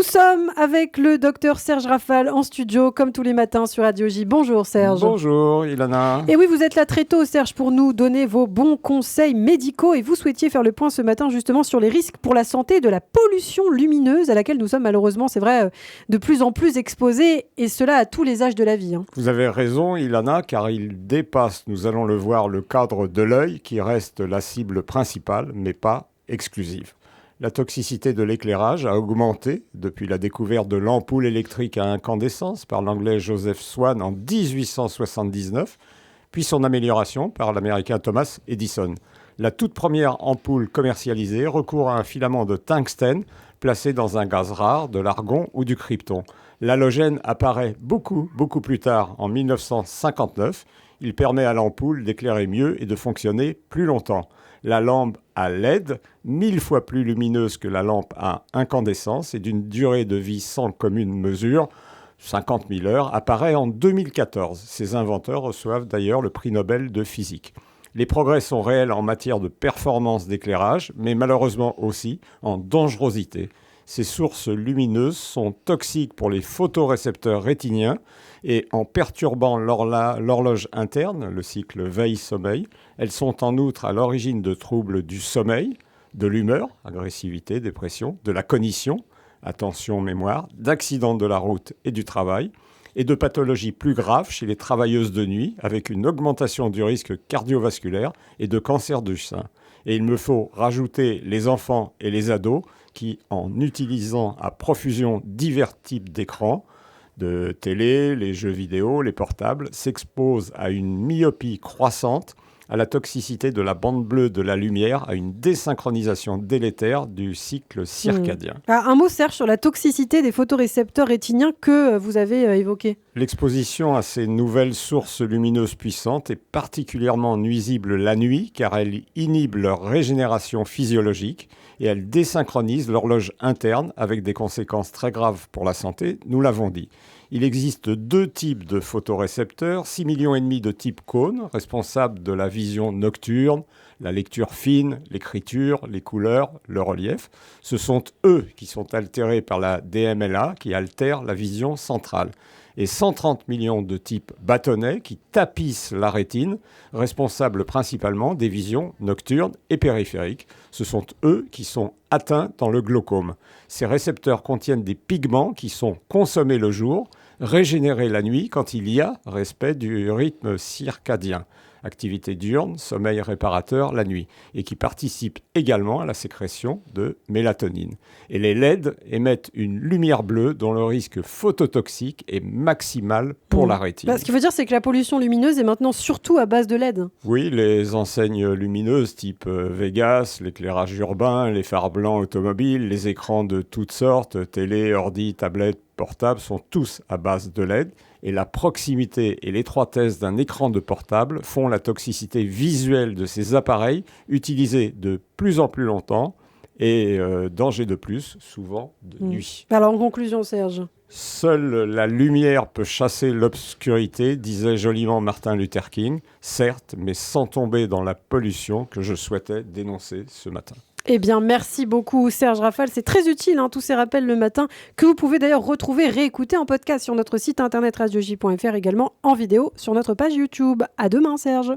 sommes avec le docteur Serge Rafal en studio, comme tous les matins sur Radio J. Bonjour Serge. Bonjour Ilana. Et oui, vous êtes là très tôt Serge pour nous donner vos bons conseils médicaux et vous souhaitiez faire le point ce matin justement sur les risques pour la santé de la pollution lumineuse à laquelle nous sommes malheureusement, c'est vrai, de plus en plus exposés et cela à tous les âges de la vie. Vous avez raison Ilana, car il dépasse, nous allons le voir, le cadre de l'œil qui reste la cible principale mais pas exclusive. La toxicité de l'éclairage a augmenté depuis la découverte de l'ampoule électrique à incandescence par l'anglais Joseph Swan en 1879, puis son amélioration par l'américain Thomas Edison. La toute première ampoule commercialisée recourt à un filament de tungstène placé dans un gaz rare, de l'argon ou du krypton. L'halogène apparaît beaucoup plus tard, en 1959. Il permet à l'ampoule d'éclairer mieux et de fonctionner plus longtemps. La lampe à LED, 1000 fois plus lumineuse que la lampe à incandescence et d'une durée de vie sans commune mesure, 50 000 heures, apparaît en 2014. Ses inventeurs reçoivent d'ailleurs le prix Nobel de physique. Les progrès sont réels en matière de performance d'éclairage, mais malheureusement aussi en dangerosité. Ces sources lumineuses sont toxiques pour les photorécepteurs rétiniens et en perturbant l'horloge interne, le cycle veille-sommeil, elles sont en outre à l'origine de troubles du sommeil, de l'humeur, agressivité, dépression, de la cognition, attention, mémoire, d'accidents de la route et du travail, et de pathologies plus graves chez les travailleuses de nuit, avec une augmentation du risque cardiovasculaire et de cancer du sein. Et il me faut rajouter les enfants et les ados qui, en utilisant à profusion divers types d'écrans, de télé, les jeux vidéo, les portables, s'exposent à une myopie croissante, à la toxicité de la bande bleue de la lumière, à une désynchronisation délétère du cycle circadien. Un mot, Serge, sur la toxicité des photorécepteurs rétiniens que vous avez évoqué. L'exposition à ces nouvelles sources lumineuses puissantes est particulièrement nuisible la nuit, car elle inhibe leur régénération physiologique et elle désynchronise l'horloge interne avec des conséquences très graves pour la santé, nous l'avons dit. Il existe 2 types de photorécepteurs, 6,5 millions de type cône, responsables de la vision nocturne, la lecture fine, l'écriture, les couleurs, le relief. Ce sont eux qui sont altérés par la DMLA, qui altère la vision centrale. Et 130 millions de type bâtonnet qui tapissent la rétine, responsables principalement des visions nocturnes et périphériques. Ce sont eux qui sont atteints dans le glaucome. Ces récepteurs contiennent des pigments qui sont consommés le jour, régénérés la nuit quand il y a respect du rythme circadien. Activité diurne, sommeil réparateur la nuit, et qui participent également à la sécrétion de mélatonine. Et les LED émettent une lumière bleue dont le risque phototoxique est maximal pour la rétine. Ce qu'il veut dire, c'est que la pollution lumineuse est maintenant surtout à base de LED. Oui, les enseignes lumineuses type Vegas, l'éclairage urbain, les phares blancs automobiles, les écrans de toutes sortes, télé, ordi, tablette, portable, sont tous à base de LED. Et la proximité et l'étroitesse d'un écran de portable font la toxicité visuelle de ces appareils utilisés de plus en plus longtemps et danger de plus, souvent de nuit. Alors en conclusion, Serge. Seule la lumière peut chasser l'obscurité, disait joliment Martin Luther King, certes, mais sans tomber dans la pollution que je souhaitais dénoncer ce matin. Eh bien, merci beaucoup Serge Rafal. C'est très utile, tous ces rappels le matin, que vous pouvez d'ailleurs retrouver, réécouter en podcast sur notre site internet radioj.fr, également en vidéo sur notre page YouTube. À demain, Serge.